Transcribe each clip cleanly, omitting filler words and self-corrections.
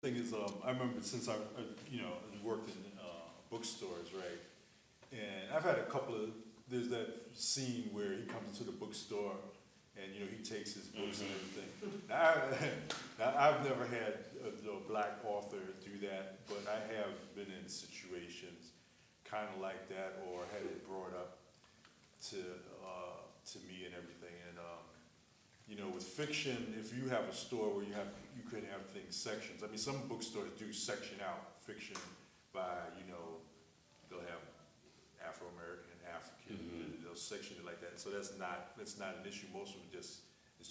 Thing is, I remember since worked in bookstores, right? And I've had a couple of, there's that scene where he comes into the bookstore and, he takes his books and everything. I've never had a black author do that, but I have been in situations kind of like that, or had it brought up to me and everything. And with fiction, if you have a store where you could have things sections. I mean, some bookstores do section out fiction by they'll have Afro-American, African, they'll section it like that. So that's not an issue. Most of it it's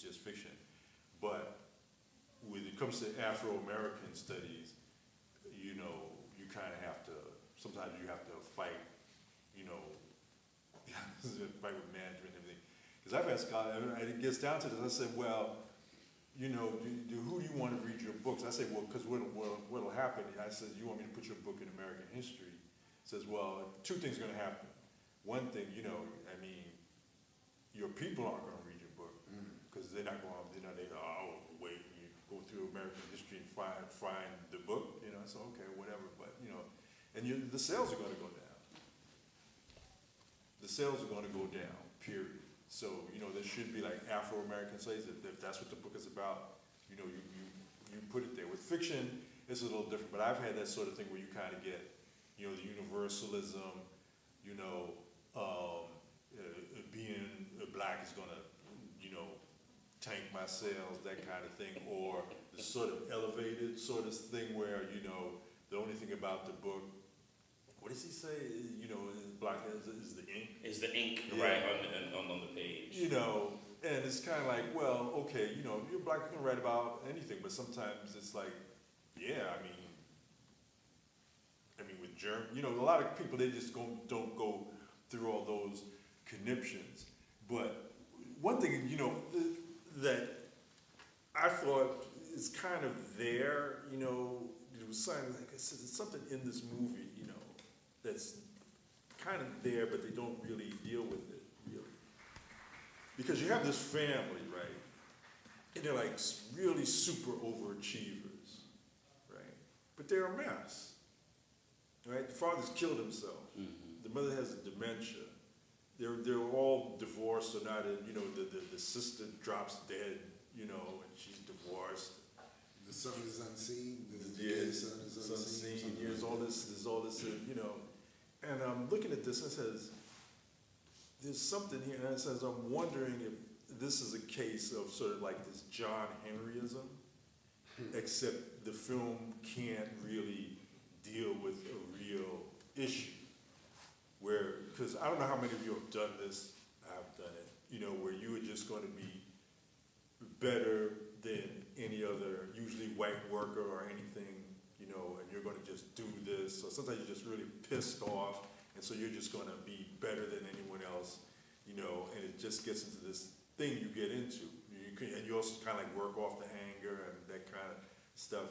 just fiction. But when it comes to Afro-American studies, you kind of have to. Sometimes you have to fight. Fight with management and everything. Because I've asked God, and it gets down to this. I said, well, who do you want to read your books? I say, well, because what'll happen? I said, you want me to put your book in American history? He says, well, two things are going to happen. One thing, your people aren't going to read your book because they're not going. Wait, you go through American history and find the book. So okay, whatever. But and the sales are going to go down. The sales are going to go down. Period. So, there should be like Afro-American slaves, if that's what the book is about, you put it there. With fiction, it's a little different, but I've had that sort of thing where you kind of get, the universalism, being black is gonna, tank my sales, that kind of thing, or the sort of elevated sort of thing where, the only thing about the book, what does he say? Black is the ink. Is the ink, Yeah. right, on the page. And it's kind of like, well, okay, if you're black, you can write about anything, but sometimes it's like, yeah, I mean, with germ, a lot of people, they just don't go through all those conniptions. But one thing, that I thought is kind of there, it was something like, it's something in this movie, that's kind of there, but they don't really deal with it, really. Because you have this family, right? And they're like really super overachievers, right? But they're a mess, right? The father's killed himself. The mother has dementia. They're all divorced, or not. The sister drops dead, and she's divorced. The son is unseen. The Yeah, gay son is unseen. There's all this, And I'm looking at this, and it says, there's something here, and it says, I'm wondering if this is a case of sort of like this John Henryism, except the film can't really deal with a real issue. Because I don't know how many of you have done this, I've done it, where you are just going to be better than any other, usually white worker or anything, and you're going to just do this. So sometimes you're just really pissed off, and so you're just going to be better than anyone else, and it just gets into this thing you get into. And you also kind of like work off the anger and that kind of stuff.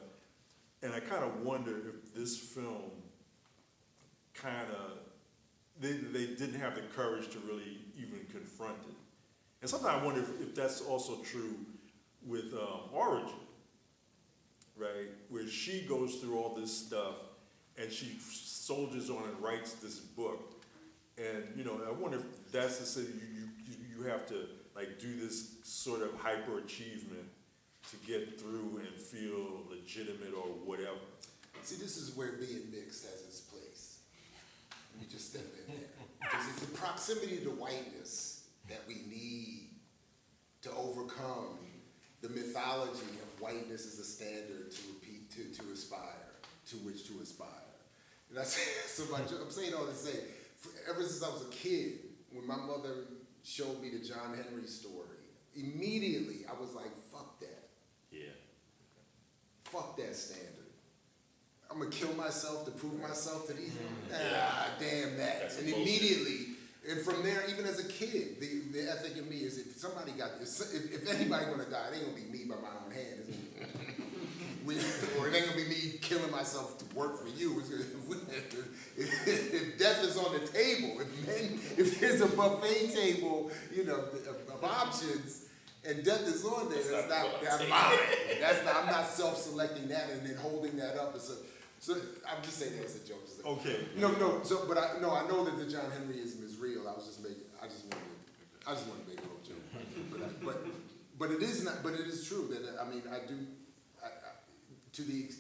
And I kind of wonder if this film they didn't have the courage to really even confront it. And sometimes I wonder if that's also true with Origin, right? Where she goes through all this stuff and she soldiers on and writes this book. And, I wonder if that's the city you have to like do this sort of hyper achievement to get through and feel legitimate or whatever. See, this is where being mixed has its place. Let me just step in there. Because it's the proximity to whiteness that we need to overcome the mythology of whiteness as a standard to aspire, to which to aspire. And I say so much. I'm saying all to say, ever since I was a kid, when my mother showed me the John Henry story, immediately I was like, fuck that. Yeah. Fuck that standard. I'm gonna kill myself to prove myself to these. Damn that. That's and immediately, and from there, even as a kid, the ethic in me is if somebody got this, if anybody gonna die, it ain't gonna be me by my own hand. Or it ain't gonna be me killing myself to work for you. If death is on the table, if there's a buffet table, of options, and death is on there, it's not mine. I'm not self-selecting that and then holding that up as a. So I'm just saying that as a joke. Okay. No. So, but I know that the John Henryism is real. I just wanted to make a little joke. But it is not. But it is true that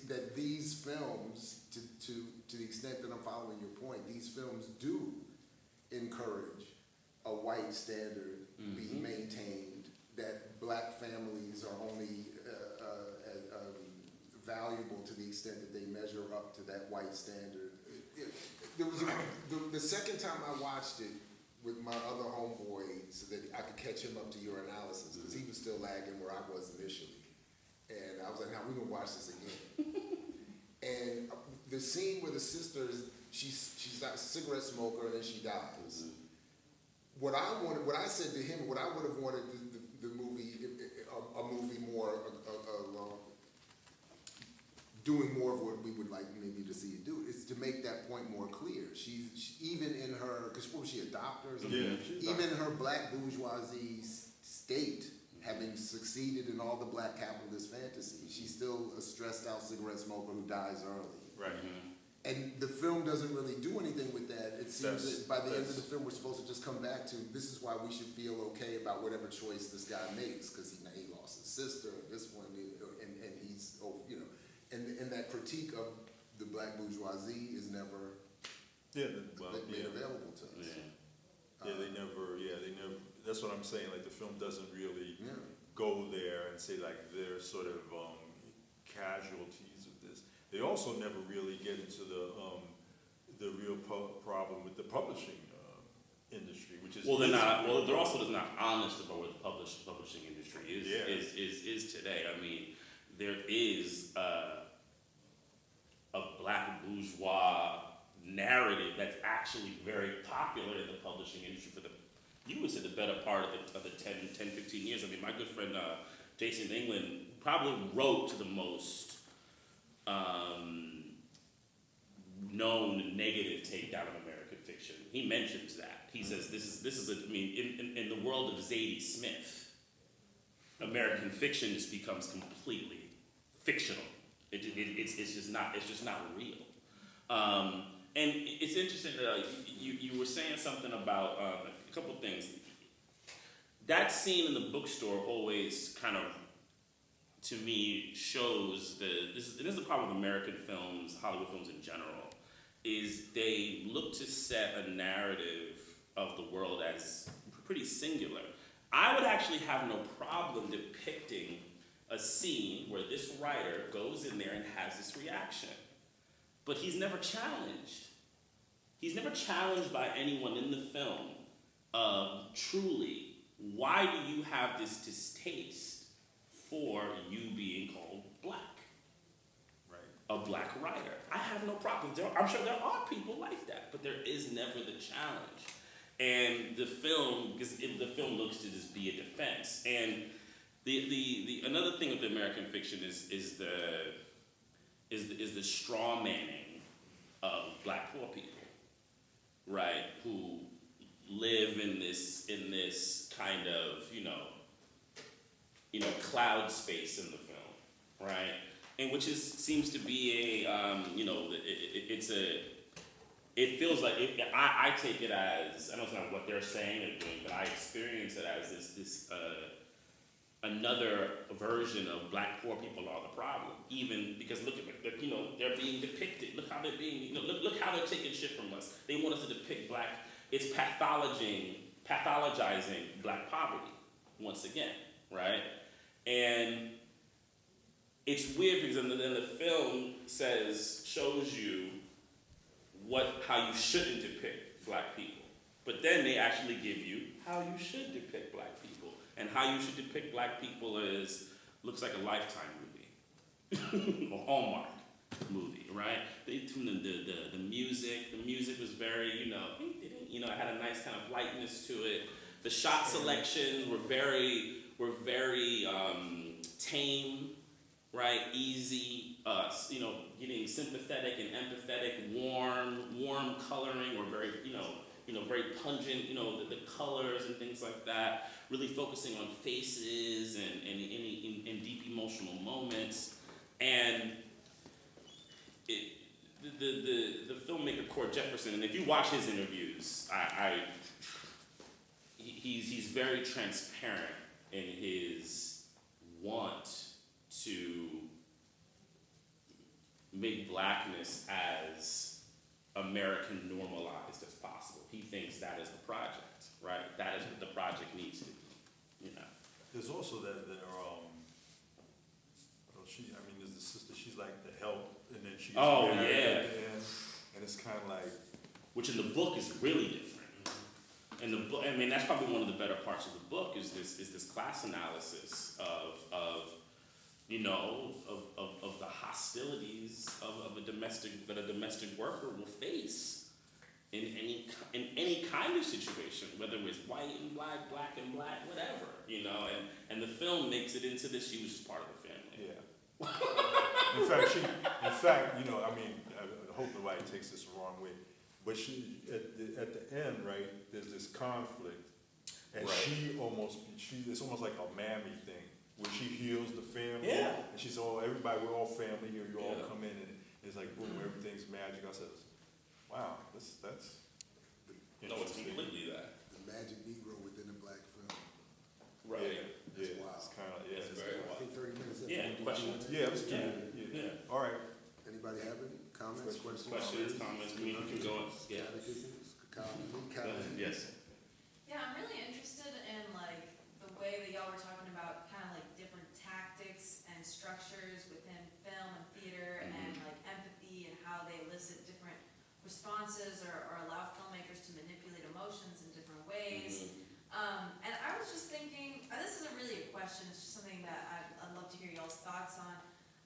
that these films, to the extent that I'm following your point, these films do encourage a white standard being maintained, that black families are only valuable to the extent that they measure up to that white standard. The second time I watched it with my other homeboy so that I could catch him up to your analysis, because he was still lagging where I was initially. And I was like, now we're gonna watch this again. And the scene where the sister she's a cigarette smoker and then she dies. What I said to him, what I would have wanted the movie, a movie more, doing more of what we would like maybe to see it do, is to make that point more clear. She's even in her, because what was she, a doctor or something? Yeah, even in her black bourgeoisie state, having succeeded in all the black capitalist fantasy, she's still a stressed out cigarette smoker who dies early. Right. And the film doesn't really do anything with that. It seems that by the end of the film, we're supposed to just come back to, this is why we should feel okay about whatever choice this guy makes, because he lost his sister, and this one, and he's, and that critique of the black bourgeoisie is never made available to us. They never. That's what I'm saying. Like, the film doesn't really go there and say like they're sort of casualties of this. They also never really get into the real problem with the publishing industry, which is they're not. Well, they're also just not honest about what the publishing industry is today. I mean, there is a black bourgeois narrative that's actually very popular in the publishing industry for you would say the better part of the 10, 15 years. I mean, my good friend Jason England probably wrote the most known negative takedown of American fiction. He mentions that. He says this is in the world of Zadie Smith, American fiction just becomes completely fictional. It's just not real. And it's interesting that you were saying something about a couple things. That scene in the bookstore always kind of, to me, shows this is the problem with American films, Hollywood films in general, is they look to set a narrative of the world as pretty singular. I would actually have no problem depicting a scene where this writer goes in there and has this reaction. But he's never challenged. He's never challenged by anyone in the film truly, why do you have this distaste for you being called black? Right. A black writer. I have no problem. I'm sure there are people like that, but there is never the challenge. And the film, because the film looks to just be a defense. And the another thing with the American fiction is the straw manning of black poor people, right? Who live in this kind of cloud space in the film, right? And which seems to be it feels like I take it as, I don't know what they're saying or doing, but I experience it as this another version of black poor people are the problem. Even because look at they're being depicted. Look how they're being look how they're taking shit from us. They want us to depict black. It's pathologizing black poverty once again, right? And it's weird because then the film shows you how you shouldn't depict black people, but then they actually give you how you should depict black people, and how you should depict black people looks like a Lifetime movie, or Hallmark movie, right? The music was very it had a nice kind of lightness to it. The shot selections were very tame, right? Easy, getting sympathetic and empathetic, warm coloring, or very, very pungent, the colors and things like that, really focusing on faces and deep emotional moments. And the filmmaker Cord Jefferson, and if you watch his interviews, he's very transparent in his want to make blackness as American normalized as possible. He thinks that is the project, right? That is what the project needs to be, There's also that there's the sister, she's like the help, and then she gets married at the end, and it's kind of like, which in the book is really different. In the book, that's probably one of the better parts of the book is this class analysis of the hostilities of a domestic worker will face in any kind of situation, whether it's white and black, black and black, whatever, and the film makes it into this. She was just part of the family. yeah. In fact, I hope nobody takes this the wrong way, but she at the end, right? There's this conflict, and Right. it's almost like a mammy thing where she heals the family. Yeah. And she's everybody, we're all family here. You all Yeah. come in, and it's like boom, everything's magic. I said, wow, that's No, it's completely that. The magic Negro within a black film. Right. Yeah, That's wild. it's kind of It's very I wild. think 30 minutes. Yeah, questions? Yeah, it was Yeah. good. Yeah. All right. Anybody have any comments, questions? Questions, comments, we can go. Yeah. Catechisms? Go ahead. Yes. Yeah, I'm really interested in like the way that y'all were talking about kind of like different tactics and structures within film and theater and like empathy and how they elicit different responses or allow filmmakers to manipulate emotions in different ways. And I was just thinking, this isn't really a question, it's just something that I'd love to hear y'all's thoughts on,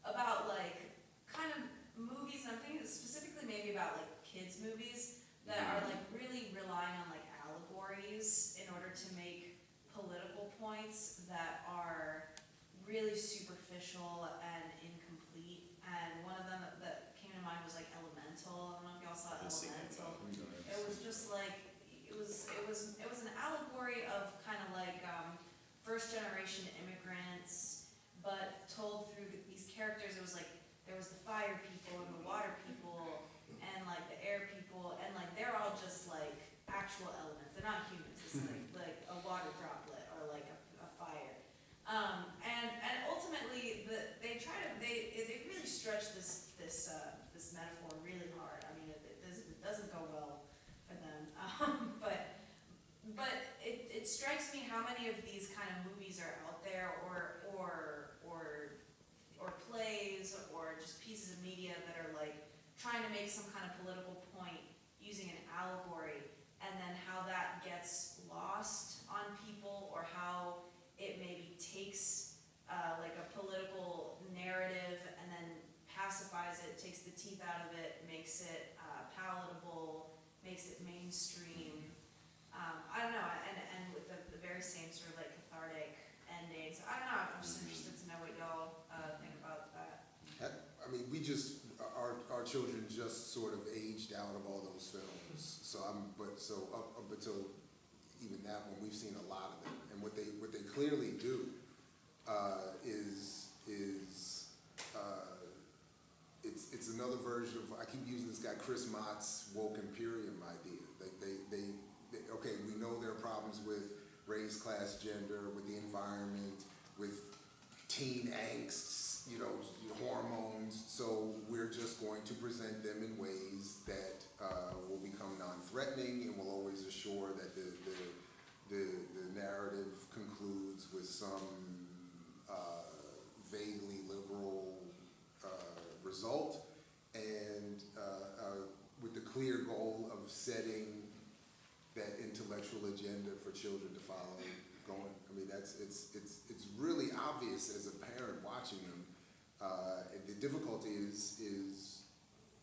about like kind of movies, and I'm thinking specifically maybe about like kids movies that are like really relying on like allegories in order to make political points that are really superficial and incomplete. And one of them that came to mind was like Elemental. I don't know if y'all saw Elemental. It was just like it was an allegory of kind of like first generation immigrants, but told through these characters. It was like there was the fire people and the water people and like the air people, and like they're all just like actual elements. They're not humans. It's like a water droplet or like a fire. And ultimately they really stretch this metaphor really hard. I mean, it doesn't go well for them. But it strikes me how many of these kind of movies are out there, or plays, or just pieces of media that are like trying to make some kind of political point using an allegory, and then how that gets lost on people, or how it maybe takes like a political narrative and then pacifies it, takes the teeth out of it, makes it palatable, makes it mainstream. I don't know, and with the very same sort of like cathartic endings. I don't know, I'm just interested to know what y'all think about that. I mean, our children just sort of aged out of all those films. So up until even that one, we've seen a lot of it. And what they clearly do is it's another version of, I keep using this guy Chris Mott's woke imperium idea. Okay, we know there are problems with race, class, gender, with the environment, with teen angsts, hormones. So we're just going to present them in ways that will become non-threatening and will always assure that the narrative concludes with some vaguely liberal result, and with the clear goal of setting that intellectual agenda for children to follow going. I mean, it's really obvious as a parent watching them. And the difficulty is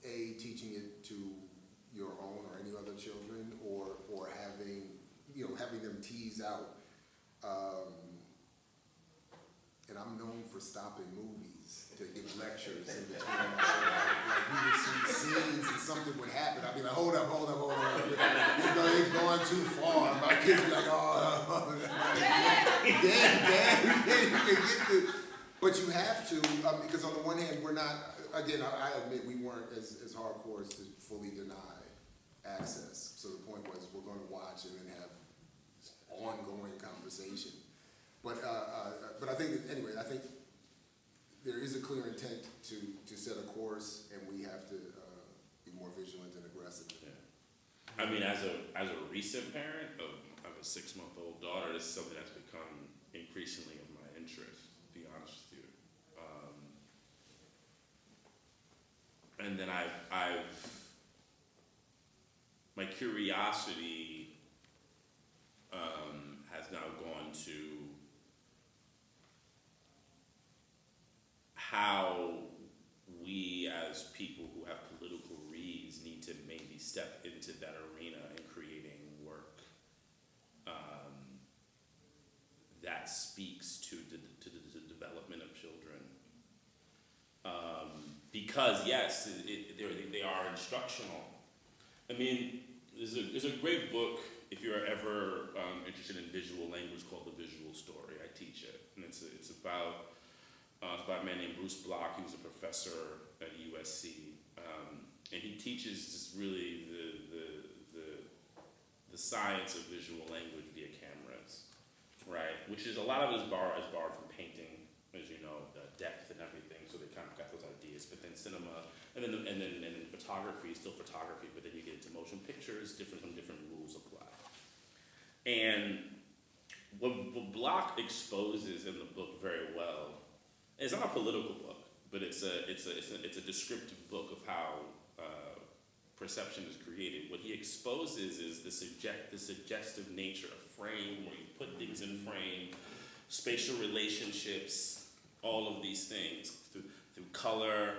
A, teaching it to your own or any other children, or having them tease out. And I'm known for stopping movies to give lectures in between. Like we would see scenes and something would happen. I'd be like, hold up. If gone too far. My kids be like, oh, Dad, you can't get the. But you have to, because on the one hand, we're not. Again, I admit we weren't as hardcore as to fully deny access. So the point was, we're going to watch and then have ongoing conversation. But I think that, anyway, I think there is a clear intent to set a course, and we have to be more vigilant and aggressive. Yeah. I mean, as a recent parent of a 6-month-old daughter, this is something that's become increasingly of my interest, to be honest with you. And then my curiosity has now gone to how we as people who have political reads need to maybe step into that arena in creating work that speaks to the development of children. Because yes, they are instructional. I mean, there's a great book if you're ever interested in visual language called The Visual Story. I teach it, and it's about a man named Bruce Block. He was a professor at USC, and he teaches just really the science of visual language via cameras, right? Which is a lot of it is borrowed from painting, as you know, the depth and everything. So they kind of got those ideas, but then cinema, and then photography is still photography, but then you get into motion pictures, different rules apply. And what Block exposes in the book very well, it's not a political book, but it's a descriptive book of how perception is created. What he exposes is the suggestive nature of frame, where you put things in frame, spatial relationships, all of these things through color.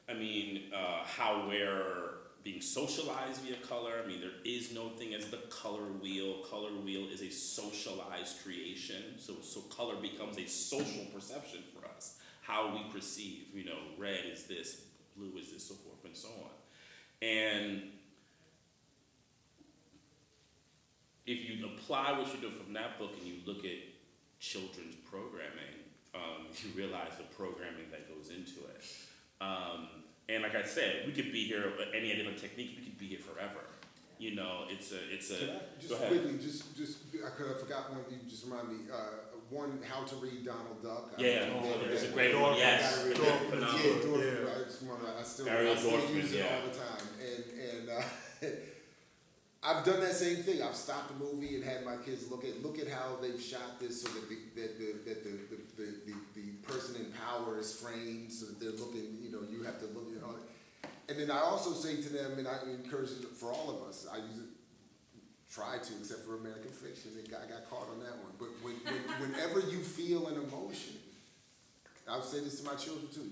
I mean, how we're being socialized via color. I mean, there is no thing as the color wheel. Color wheel is a socialized creation. So color becomes a social perception for us. How we perceive, red is this, blue is this, so forth and so on. And if you apply what you do from that book and you look at children's programming, you realize the programming that goes into it. And like I said, we could be here, any different techniques, we could be here forever. It's a. Can I just go ahead. quickly, I forgot one. You just remind me. One, How to Read Donald Duck. Yeah, it's a great one. Yes, Phenomenal. I still use it all the time, and I've done that same thing. I've stopped a movie and had my kids look at how they've shot this, so that the person in power is framed, so that they're looking. You have to look at all. And then I also say to them, and I encourage it for all of us. I use it. Try to, except for American Fiction. I got caught on that one. But whenever you feel an emotion, I'll say this to my children too.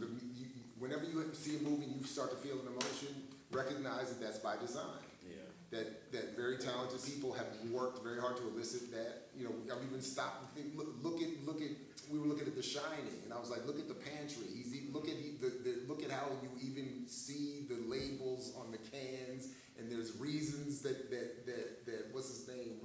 Whenever you see a movie and you start to feel an emotion, recognize that that's by design. Yeah. That very talented people have worked very hard to elicit that. I've even stopped and think. Look at. We were looking at The Shining, and I was like, look at the pantry. Look at how you even see the labels on the cans. And there's reasons that what's his name?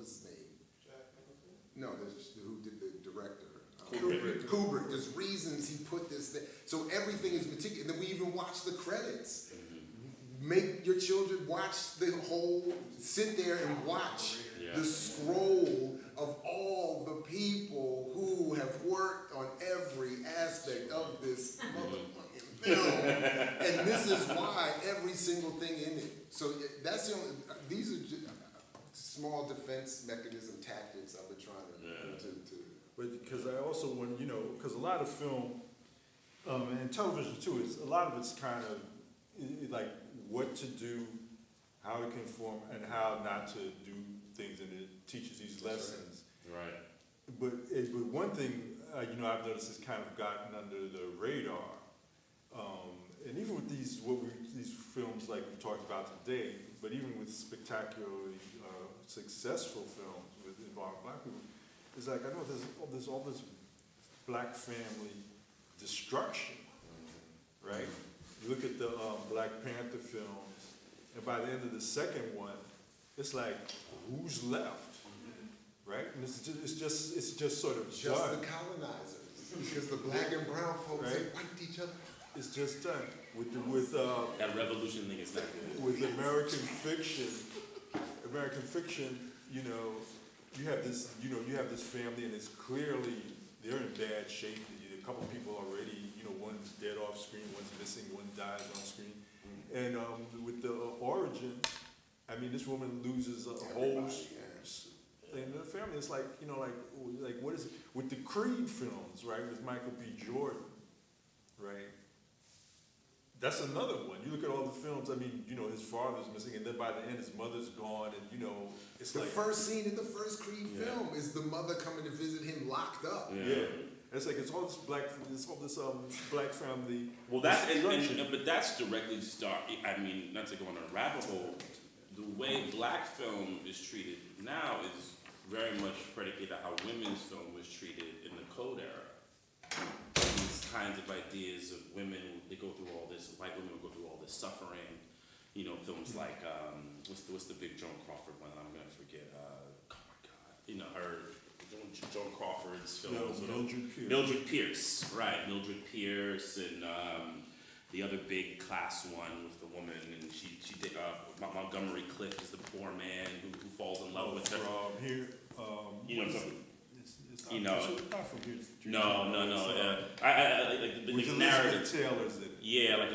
No, there's who did the director? Kubrick. There's reasons he put this there. So everything is meticulous. And then we even watch the credits. Mm-hmm. Make your children watch the whole. Sit there and watch the scroll of all the people who have worked on every aspect of this motherfucking film. And this is why every single thing in it. So that's the only, these are just small defense mechanism tactics I've been trying to. But because I also want, because a lot of film and television too, a lot of it's kind of like what to do, how to conform, and how not to do things, and it teaches these lessons. Right. But one thing I've noticed has kind of gotten under the radar. And even with these films like we've talked about today, but even with spectacularly successful films involving black people, it's like I know there's all this black family destruction, right? You look at the Black Panther films, and by the end of the second one, it's like, who's left? Right? And it's just sort of Just done. the colonizers. Because the black and brown folks, Right. they wiped each other. It's just done. With That revolution thing is not good. with American fiction, you know, you have this family, and it's clearly they're in bad shape. A couple people already, you know, one's dead off screen, one's missing, one dies on screen. And with the origin, I mean, this woman loses a whole thing in the family. It's like, you know, like what is it with the Creed films, right? With Michael B. Jordan, right? That's another one. You look at all the films. I mean, you know, his father's missing, and then by the end, his mother's gone, and you know, it's The like first scene in the first Creed Yeah. film is the mother coming to visit him locked up. yeah. It's like it's all this black family. Well, that's destruction. but that's directly I mean, not to go on a rabbit hole. The way black film is treated now is very much predicated on how women's film was treated in the Code era. These kinds of ideas of women, they go through all this. White women go through all this suffering. You know, films like what's the big Joan Crawford one? I'm gonna forget. Oh my God, you know her. Joan Crawford's films. Mildred Pierce, right? Mildred Pierce, and the other big class one with the woman, and she did. Montgomery Clift is the poor man who falls in love with her. Here, You know, it's you know. it's not from here. No. I like the With narrative. Elizabeth Taylor's in it. Yeah, like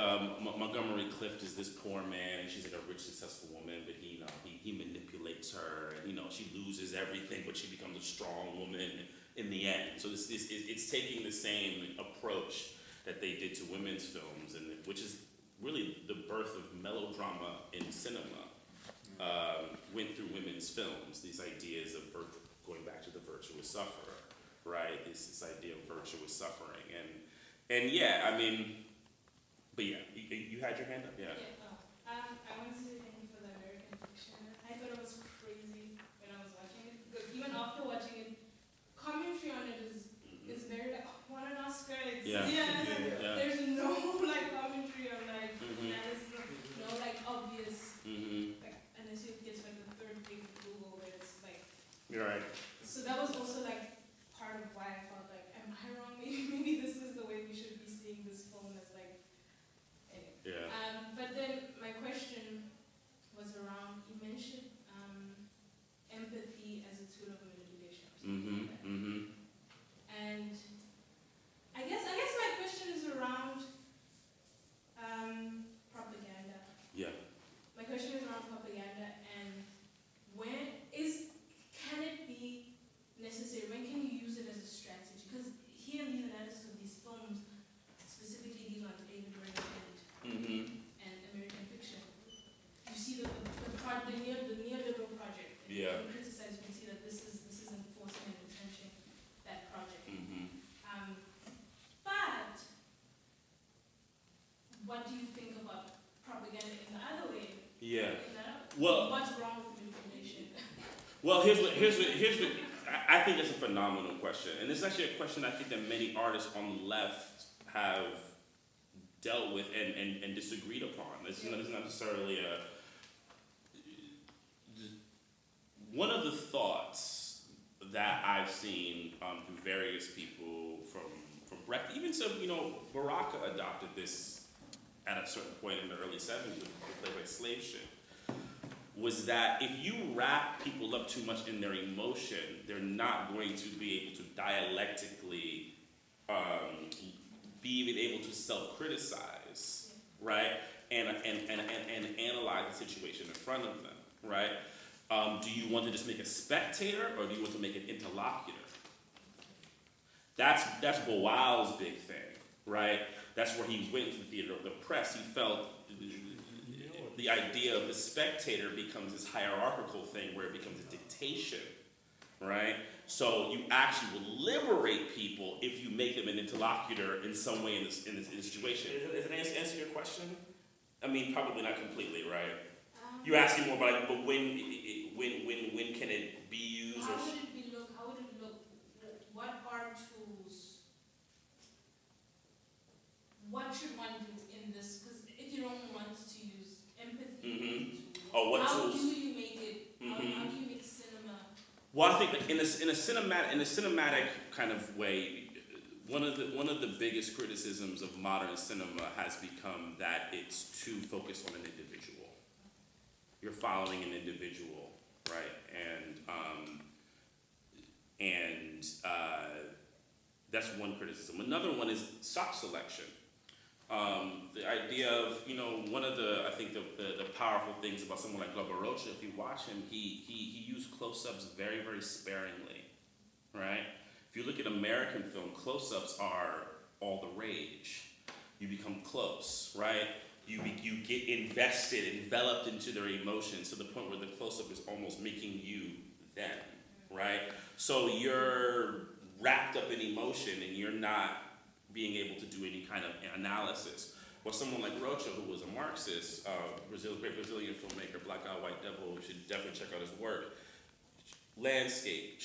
Montgomery Clift is this poor man. She's like a rich, successful woman, but he manipulates her, and she loses everything, but she becomes a strong woman in the end. So it's taking the same approach that they did to women's films, and which is really the birth of melodrama in cinema. Went through women's films. These ideas of going back to the virtuous sufferer, right? This idea of virtuous suffering, and yeah, I mean. But yeah, you had your hand up, yeah. I want to say thank you for the American fiction. I thought it was crazy when I was watching it, because even after watching it, commentary on it is very like, oh, won an Oscar. Yeah. There's no like commentary on like Mhm. there's no like obvious Mm-hmm. like unless it gets like the third big Google where it's like. You're right. So that was also like part of why I felt like, am I wrong? Maybe this is the way we should be seeing this film as like. Yeah. But then my question was around, you mentioned empathy as a tool of manipulation or something like that. Mm-hmm. And I guess my question is around propaganda. Yeah. My question is around propaganda, and can it be necessary? When can you use it as a strategy? Because here in the analysis of these films, specifically these ones, Ava DuVernay Mm-hmm. and American fiction, you see the neoliberal project. And Yeah. when you criticize, you can see that this is enforcing and entrenching that project. Mm-hmm. But what do you think about propaganda in the other way? Yeah. Well, what's wrong with manipulation? Well, here's what I think that's a phenomenal question, and it's actually a question I think that many artists on the left have dealt with and disagreed upon. It's not necessarily one of the thoughts that I've seen through various people from Bratton, even so, Baraka adopted this at a certain point in the early 70s with plays like Slave Ship, was that if you wrap people up too much in their emotion, they're not going to be able to dialectically be even able to self-criticize, right? And analyze the situation in front of them, right? Do you want to just make a spectator, or do you want to make an interlocutor? That's Boal's big thing, right? That's where he was waiting for the theater of the press. He felt the idea of the spectator becomes this hierarchical thing where it becomes a dictation, right? So you actually will liberate people if you make them an interlocutor in some way in this situation. Does it answer your question? I mean, probably not completely, right? You're asking more about, but when can it be used? How would it look? What are tools? What should one do in this? Because if you don't want to use empathy, Mm-hmm. Oh, what how tools? do you make it Well, I think that in a cinematic kind of way, one of the biggest criticisms of modern cinema has become that it's too focused on an individual. You're following an individual, right? And that's one criticism. Another one is shot selection. The idea of, one of the, I think the powerful things about someone like Glover Rocha, if you watch him, he used close-ups very, very sparingly, right? If you look at American film, close-ups are all the rage. You become close, right? You get invested, enveloped into their emotions to the point where the close-up is almost making you them, right? So you're wrapped up in emotion and you're not being able to do any kind of analysis. Or someone like Rocha, who was a Marxist, great Brazilian filmmaker, Black Guy, White Devil, we should definitely check out his work. Landscape,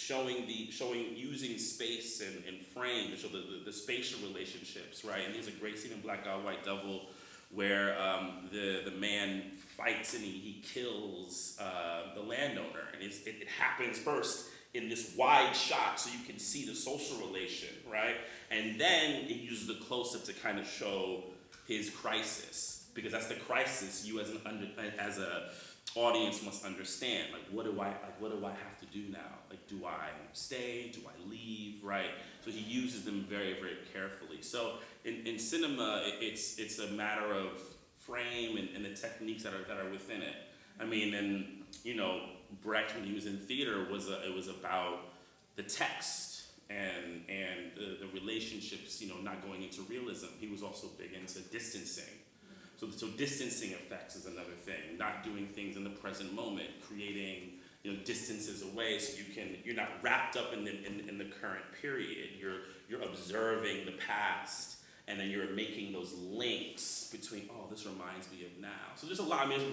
using space and frame to show the spatial relationships, right? And there's a great scene in Black Guy, White Devil where the man fights and he kills the landowner. And it happens first in this wide shot so you can see the social relation, right? And then it uses the close-up to kind of show his crisis, because that's the crisis you as a audience must understand. Like, what do I have to do now? Like, do I stay? Do I leave? Right? So he uses them very, very carefully. So in cinema, it's a matter of frame and the techniques that are within it. I mean, and Brecht, when he was in theater, it was about the text and the relationships, not going into realism. He was also big into distancing. So distancing effects is another thing. Not doing things in the present moment, creating distances away so you're not wrapped up in the current period. You're observing the past, and then you're making those links between, this reminds me of now. So there's a lot. I mean,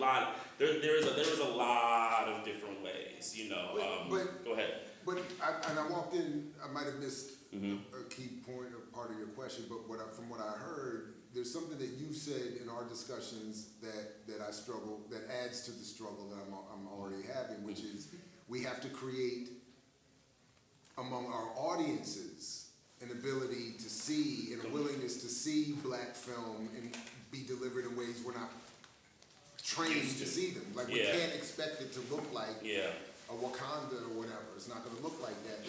there is a lot of different ways. Go ahead. But I walked in. I might have missed a key point or part of your question. But from what I heard, there's something that you said in our discussions that I struggle, that adds to the struggle that I'm already having, which is we have to create among our audiences an ability to see and a willingness to see black film and be delivered in ways we're not trained to see them. Like, we can't expect it to look like a Wakanda or whatever. It's not going to look like that.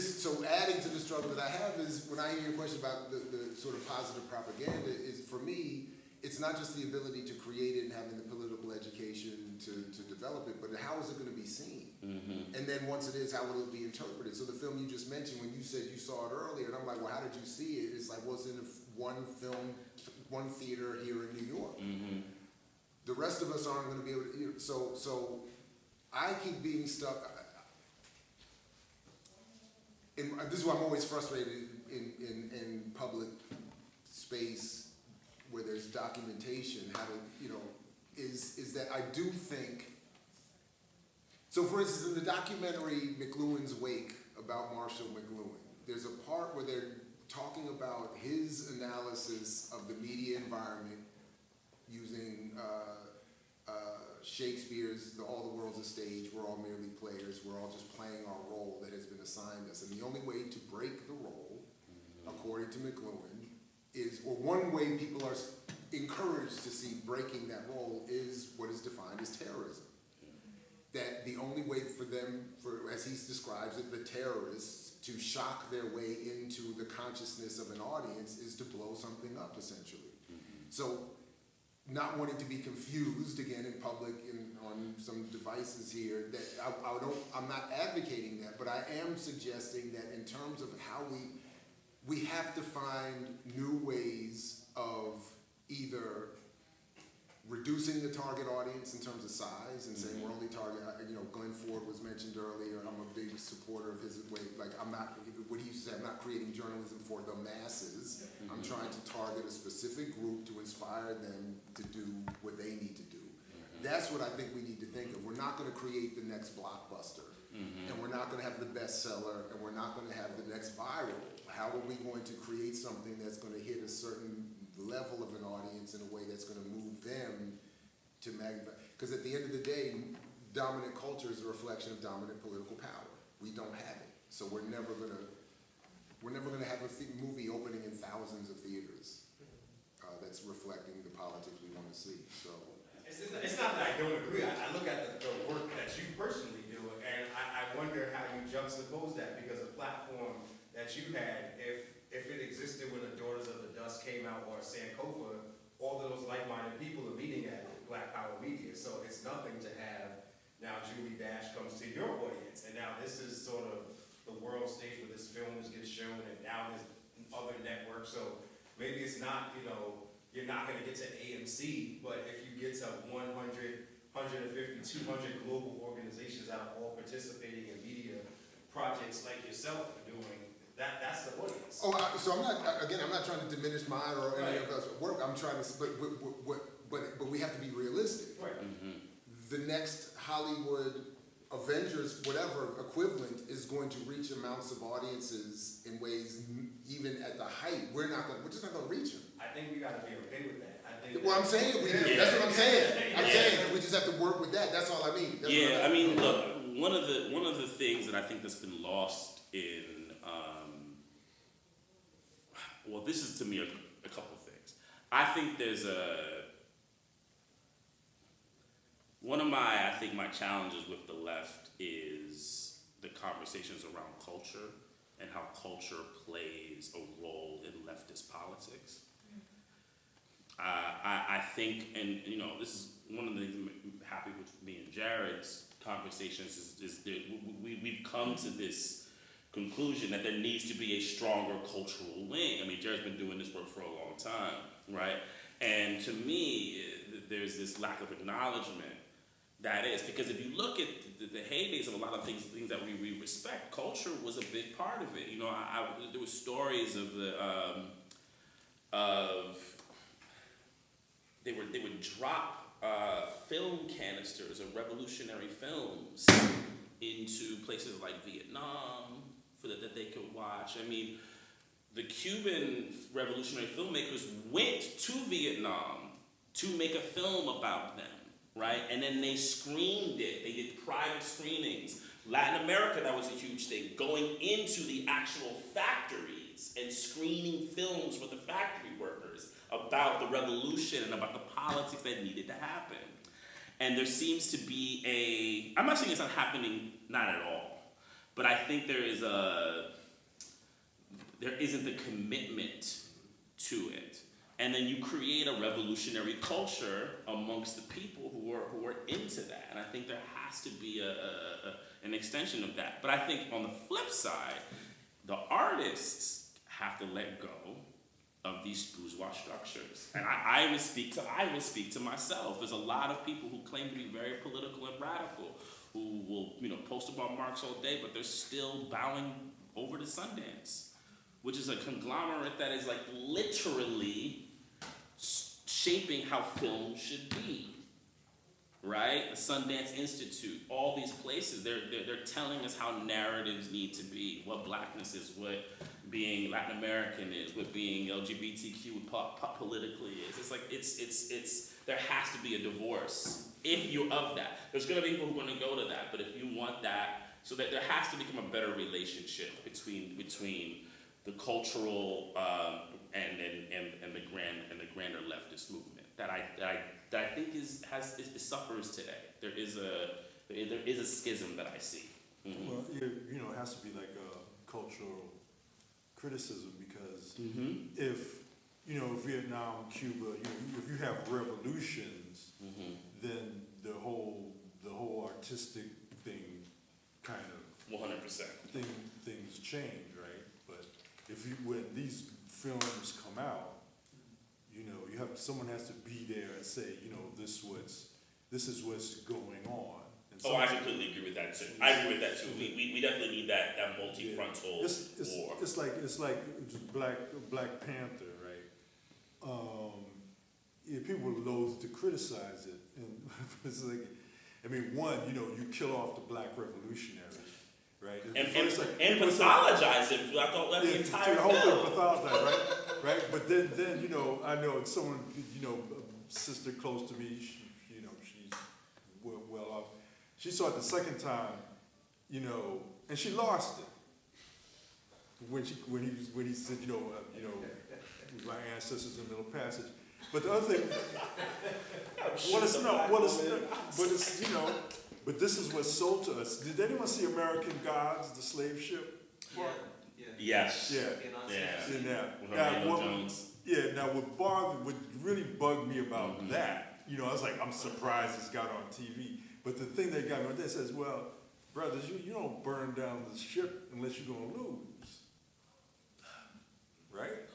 So adding to the struggle that I have is, when I hear your question about the sort of positive propaganda, is for me, it's not just the ability to create it and having the political education to develop it, but how is it going to be seen? Mm-hmm. And then once it is, how will it be interpreted? So the film you just mentioned, when you said you saw it earlier, and I'm like, well, how did you see it? It's like, well, it's in one theater here in New York. Mm-hmm. The rest of us aren't going to be able to, so I keep being stuck. This is why I'm always frustrated in public space where there's documentation, is that I do think, so for instance, in the documentary McLuhan's Wake about Marshall McLuhan, there's a part where they're talking about his analysis of the media environment using Shakespeare's All the World's a Stage, we're all merely players, we're all just playing our role that has been assigned us. And the only way to break the role, according to McLuhan, or one way people are encouraged to see breaking that role is what is defined as terrorism. That the only way for them, as he describes it, the terrorists, to shock their way into the consciousness of an audience is to blow something up, essentially. So, not wanting to be confused again in public on some devices here, that I'm not advocating that, but I am suggesting that in terms of how we have to find new ways of either reducing the target audience in terms of size and saying we're only target, Glenn Ford was mentioned earlier. I'm a big supporter of his way. Like, I'm not, what he used to say, I'm not creating journalism for the masses. I'm trying to target a specific group to inspire them to do what they need to do. That's what I think we need to think of. We're not going to create the next blockbuster, and we're not going to have the bestseller, and we're not going to have the next viral. How are we going to create something that's going to hit a certain level of an audience in a way that's going to move them to magnify? Because at the end of the day, dominant culture is a reflection of dominant political power. We don't have it, so we're never gonna have a movie opening in thousands of theaters that's reflecting the politics we want to see. So It's not that I don't agree. I look at the work that you personally do, and I wonder how you juxtapose that, because a platform that you had, if it existed when the Daughters of the Dust came out, or Sankofa, all of those like-minded people are meeting at Black Power Media. So it's nothing to have now Julie Dash comes to your audience, and now this is sort of the world stage where this film gets shown, and now there's other networks. So maybe it's not, you're not going to get to AMC, but if you get to 100, 150, 200 global organizations out all participating in media projects like yourself are doing, that's the audience. So I'm not trying to diminish mine or any of us work. I'm trying to, but we have to be realistic. Right. Mm-hmm. The next Hollywood Avengers, whatever equivalent, is going to reach amounts of audiences in ways even at the height. We're just not going to reach them. I think we got to be okay with that. I'm saying we do. Yeah. That's what I'm saying. I'm saying that we just have to work with that. That's all I mean. Look, one of the things that I think that's been lost in, this is to me a couple of things. I think there's one of my challenges with the left is the conversations around culture and how culture plays a role in leftist politics. I think, and this is one of the things I'm happy with me and Jared's conversations is that we've come to this conclusion that there needs to be a stronger cultural wing. I mean, Jared's been doing this work for a long time, right? And to me, there's this lack of acknowledgement that is, because if you look at the heydays of a lot of things that we respect, culture was a big part of it. There were stories of they would drop film canisters of revolutionary films into places like Vietnam that they could watch. I mean, the Cuban revolutionary filmmakers went to Vietnam to make a film about them, right? And then they screened it. They did private screenings. Latin America, that was a huge thing, going into the actual factories and screening films for the factory workers about the revolution and about the politics that needed to happen. And there seems to be I'm not saying it's not happening, not at all, but I think there isn't the commitment to it. And then you create a revolutionary culture amongst the people who are into that. And I think there has to be an extension of that. But I think on the flip side, the artists have to let go of these bourgeois structures. And I will speak to myself. There's a lot of people who claim to be very political and radical, who will post about Marx all day, but they're still bowing over to Sundance, which is a conglomerate that is like literally shaping how film should be, right? The Sundance Institute, all these places, they're telling us how narratives need to be, what blackness is, what being Latin American is, what being LGBTQ politically is. It's like it's there has to be a divorce if you're of that. There's gonna be people who are gonna go to that, but if you want that, so that there has to become a better relationship between the cultural and the grander leftist movement that I think suffers today. There is a schism that I see. Mm-hmm. Well, it has to be like a cultural criticism, because if Vietnam, Cuba, if you have revolutions, then the whole artistic thing kind of 100%. things change, right? But when these films come out, someone has to be there and say, this is what's going on. And I completely agree with that too. I agree with that too. We definitely need that multi-frontal war. It's like Black Panther, right? People are loath to criticize it, and it's like, you kill off the black revolutionaries, right? And pathologize it throughout the entire the whole film. thing pathologize, right? But then I know someone, a sister close to me, she's well off. She saw it the second time, you know, and she lost it. When he said, my ancestors in the Middle Passage. But the other thing, but this is what's sold to us. Did anyone see American Gods, the slave ship? Yes. Yeah. Yeah. Now, Jones. now what really bugged me about that, I was like, I'm surprised it's got on TV. But the thing that got me on there says, well, brothers, you don't burn down the ship unless you're gonna lose. Right?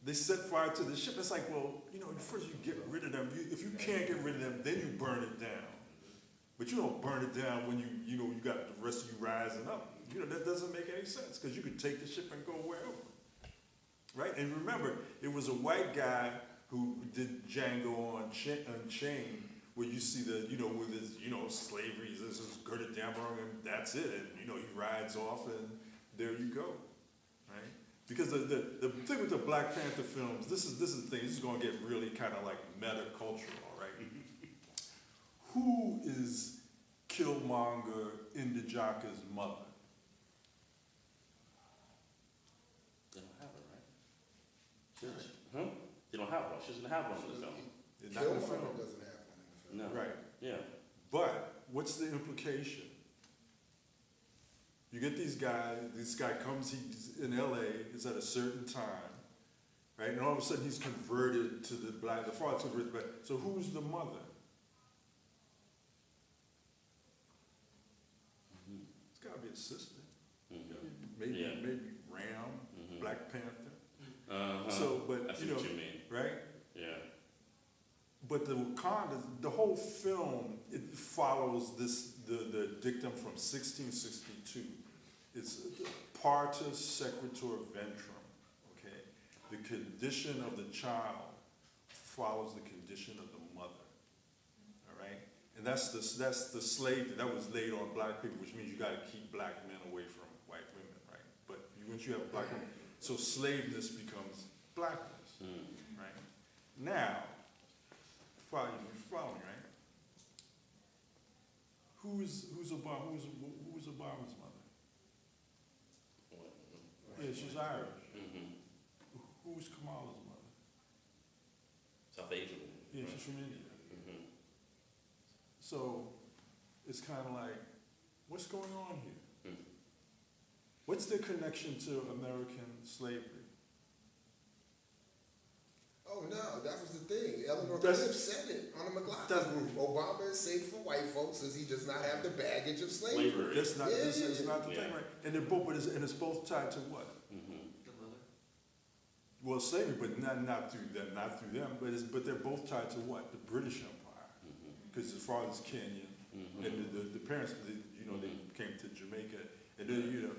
They set fire to the ship. It's like, well, first you get rid of them. If you can't get rid of them, then you burn it down. But you don't burn it down when you got the rest of you rising up. That doesn't make any sense because you could take the ship and go wherever. Right? And remember, it was a white guy who did Django Unchained, where you see with his, slavery, this is girded down and that's it. And, he rides off and there you go. Right? Because the thing with the Black Panther films, this is the thing, this is going to get really kind of like meta-cultural, right? Who is Killmonger Ndjaka's mother? They don't have her, right? Huh? They don't have one. She doesn't have one in the film. Killmonger doesn't have one in the film. No. Right. Yeah. But what's the implication? You get these guys, this guy comes, he's in LA, it's at a certain time, right? And all of a sudden he's converted to the father's converted to black. So who's the mother? It's gotta be a sister. Maybe Ram, Black Panther. So, but I see what you mean. right? Yeah. But the Wakanda, the whole film, it follows the dictum from 1662. It's partus sequitur ventrum, okay? The condition of the child follows the condition of the mother, all right? And that's the slave that was laid on black people, which means you gotta keep black men away from white women, right? But once you have black women, so slaveness becomes blackness, right? Now, following, right? Who's Obama's mother? Yeah, she's Irish. Who's Kamala's mother? South Asian. Yeah, she's from India. So it's kind of like, what's going on here? What's their connection to American slavery? Oh no, that was the thing. Eleanor Cliff said it on the McLaughlin group. Obama is safe for white folks as he does not have the baggage of slavery. That's not, this is not the thing, right? And they're both, it's both tied to what? The mother. Well, slavery, but not through them, but they're both tied to what? The British Empire, because his father's Kenyan, and the parents, they came to Jamaica, and then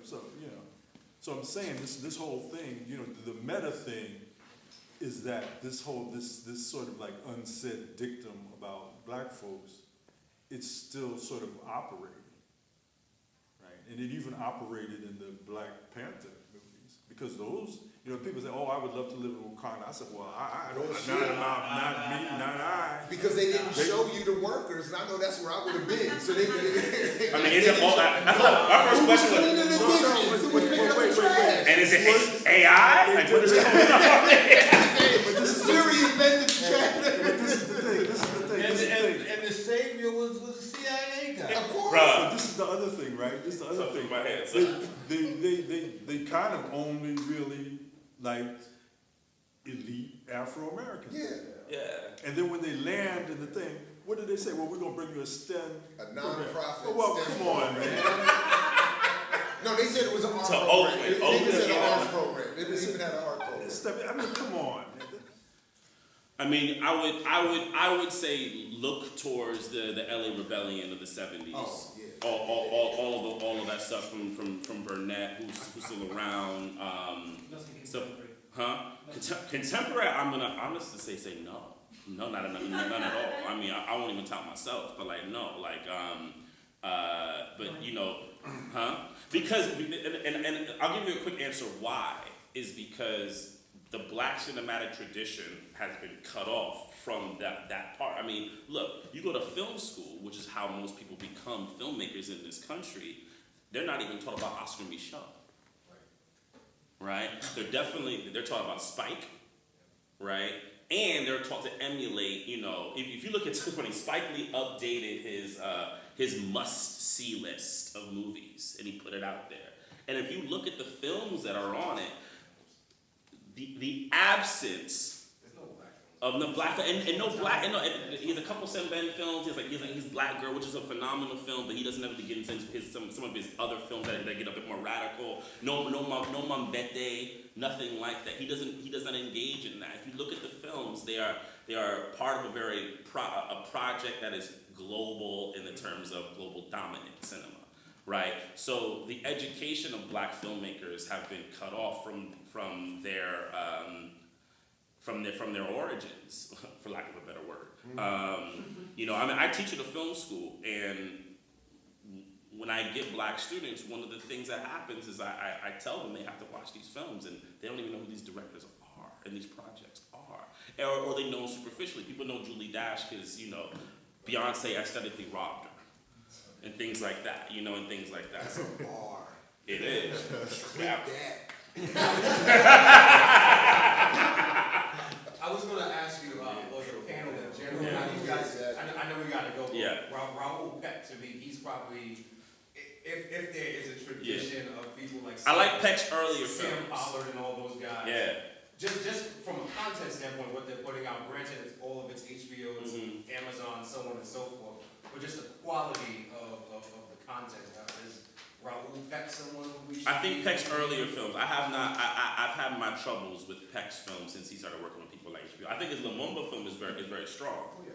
so I'm saying this whole thing, the meta thing is that this sort of like unsaid dictum about black folks, it's still sort of operating, right? And it even operated in the Black Panther movies, because those, people say, oh, I would love to live in Wakanda. I said, well, I don't, not me, not I. Because they didn't show you the workers, and I know that's where I would have been. So they I mean, is it all that? Our first question was, cleaning the dishes? Who was picking up the trash? and is it AI? Like, what is going on? The Siri invented the trash. But this is the thing. And the savior was a CIA guy. Of course. Bruh. But this is the other thing, right? This is the other Something thing. in my head, They kind of only really liked elite Afro-Americans. Yeah. Yeah. And then when they land in the thing, what did they say? Well, we're going to bring you a STEM A non-profit program. Well, STEM come on, program. man. No, they said it was an arms To program. Oakland. They even said an Oakland, arms program. They didn't even have an art program. I mean, come on. I mean, I would say look towards the LA Rebellion of the 70s. Oh, yeah. All of that stuff from Burnett, who's still around. Stuff, huh? Contemporary, I'm gonna honestly say no. No, none at all. I mean, I won't even tout myself, but like no, like huh? Because and I'll give you a quick answer why is because the black cinematic tradition has been cut off from that part. I mean, look, you go to film school, which is how most people become filmmakers in this country, they're not even taught about Oscar Micheaux. Right? They're taught about Spike, right? And they're taught to emulate, you know, if you look at something, Spike Lee updated his must-see list of movies, and he put it out there. And if you look at the films that are on it, the absence of no black and no black, and no, he has a couple Sam Ben films. He's Black Girl, which is a phenomenal film, but he doesn't ever get into some of his other films that get a bit more radical. No Mambete, nothing like that. He doesn't engage in that. If you look at the films, they are part of a project that is global in the terms of global dominant cinema, right? So the education of black filmmakers have been cut off from their origins, for lack of a better word. You know, I mean, I teach at a film school, and when I get black students, one of the things that happens is I tell them they have to watch these films, and they don't even know who these directors are and these projects are, or they know superficially. People know Julie Dash because, you know, Beyonce aesthetically robbed her, and things like that, you know, and things like that. That's a bar. It is. Clip that. I was gonna ask you, or the panel in general, how you guys, I know we gotta go, but Yeah. Raoul Peck, to me, he's probably, if there is a tradition of people like I like Peck's earlier Sam films. Pollard and all those guys. Yeah. Just from a content standpoint, what they're putting out, granted, it's all of it's HBO's, Amazon, so on and so forth, but just the quality of the content. Is Raoul Peck someone we should I think be- Peck's earlier films. I've had my troubles with Peck's films since he started working with people like HBO. I think his Lumumba film is very strong. Oh, yeah.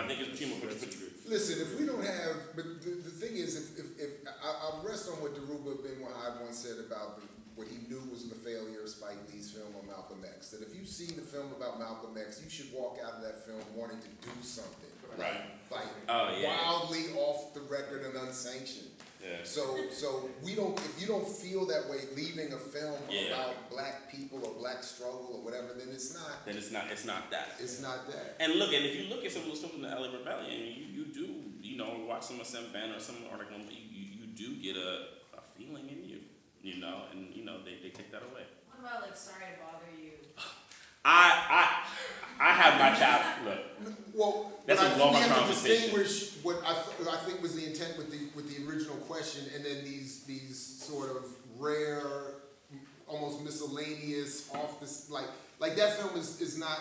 I think his Chima pretty good. Listen, if we don't have, but the thing is, if I'll rest on what Dhoruba bin Wahad once said about what he knew was the failure of Spike Lee's film on Malcolm X. That if you see the film about Malcolm X, you should walk out of that film wanting to do something. Right. Like Oh, yeah. wildly off the record and unsanctioned. Yeah. So we don't. If you don't feel that way, leaving a film Yeah. about black people or black struggle or whatever, then it's not. Then it's not that. It's not that. And look, and if you look at some of the stuff in the LA Rebellion, you do, you know, watch some of Sam Ben or some article, you do get a feeling in you, you know, and you know they take that away. What about like Sorry to Bother You? I have my child. Look, Well, That's but a I longer think we have to conversation. distinguish what I think was the intent with the original question, and then these sort of rare, almost miscellaneous, off this like that film is not.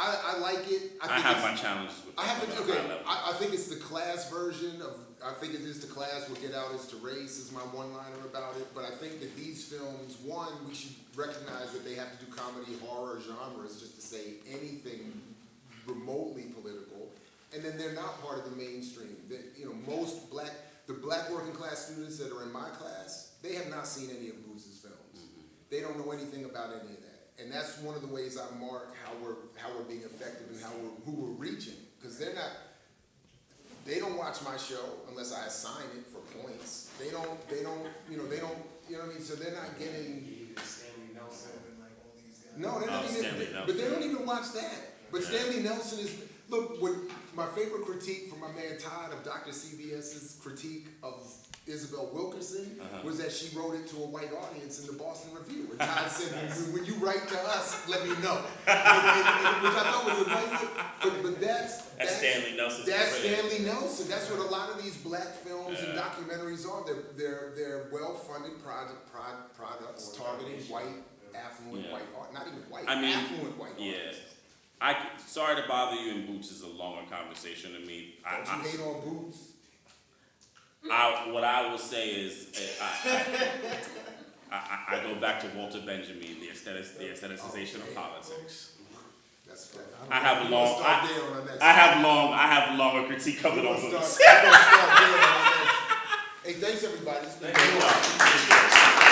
I like it. I have my challenges with I that haven't. on a Okay, high level. I think it's the class version of. I think it is the class. What Get Out is to Race is my one-liner about it. But I think that these films, one, we should recognize that they have to do comedy, horror genres just to say anything remotely political, and then they're not part of the mainstream. That, you know, the black working class students that are in my class, they have not seen any of Booth's films. They don't know anything about any of that, and that's one of the ways I mark how we're being effective and who we're reaching, because they don't watch my show unless I assign it for points. They don't, you know what I mean? So they're not getting. Stanley Nelson and like all these guys. No, they're not Stanley even. Nelson. But they don't even watch that. But Stanley Nelson is. Look, my favorite critique from my man Todd of Dr. CBS's critique of Isabel Wilkerson was that she wrote it to a white audience in the Boston Review. And Todd said, when you write to us, let me know. Which I thought was a nice, but that's Stanley Nelson. That's Stanley Nelson. That's what a lot of these black films and documentaries are. They're well-funded products targeting white, affluent white art. Not even white, affluent white artists. Sorry to Bother You and Boots is a longer conversation to me. Don't you hate on Boots? What I will say is, I go back to Walter Benjamin, the aestheticization of politics. That's right. I have longer critique coming on Boots. Hey, thanks everybody. It's been good.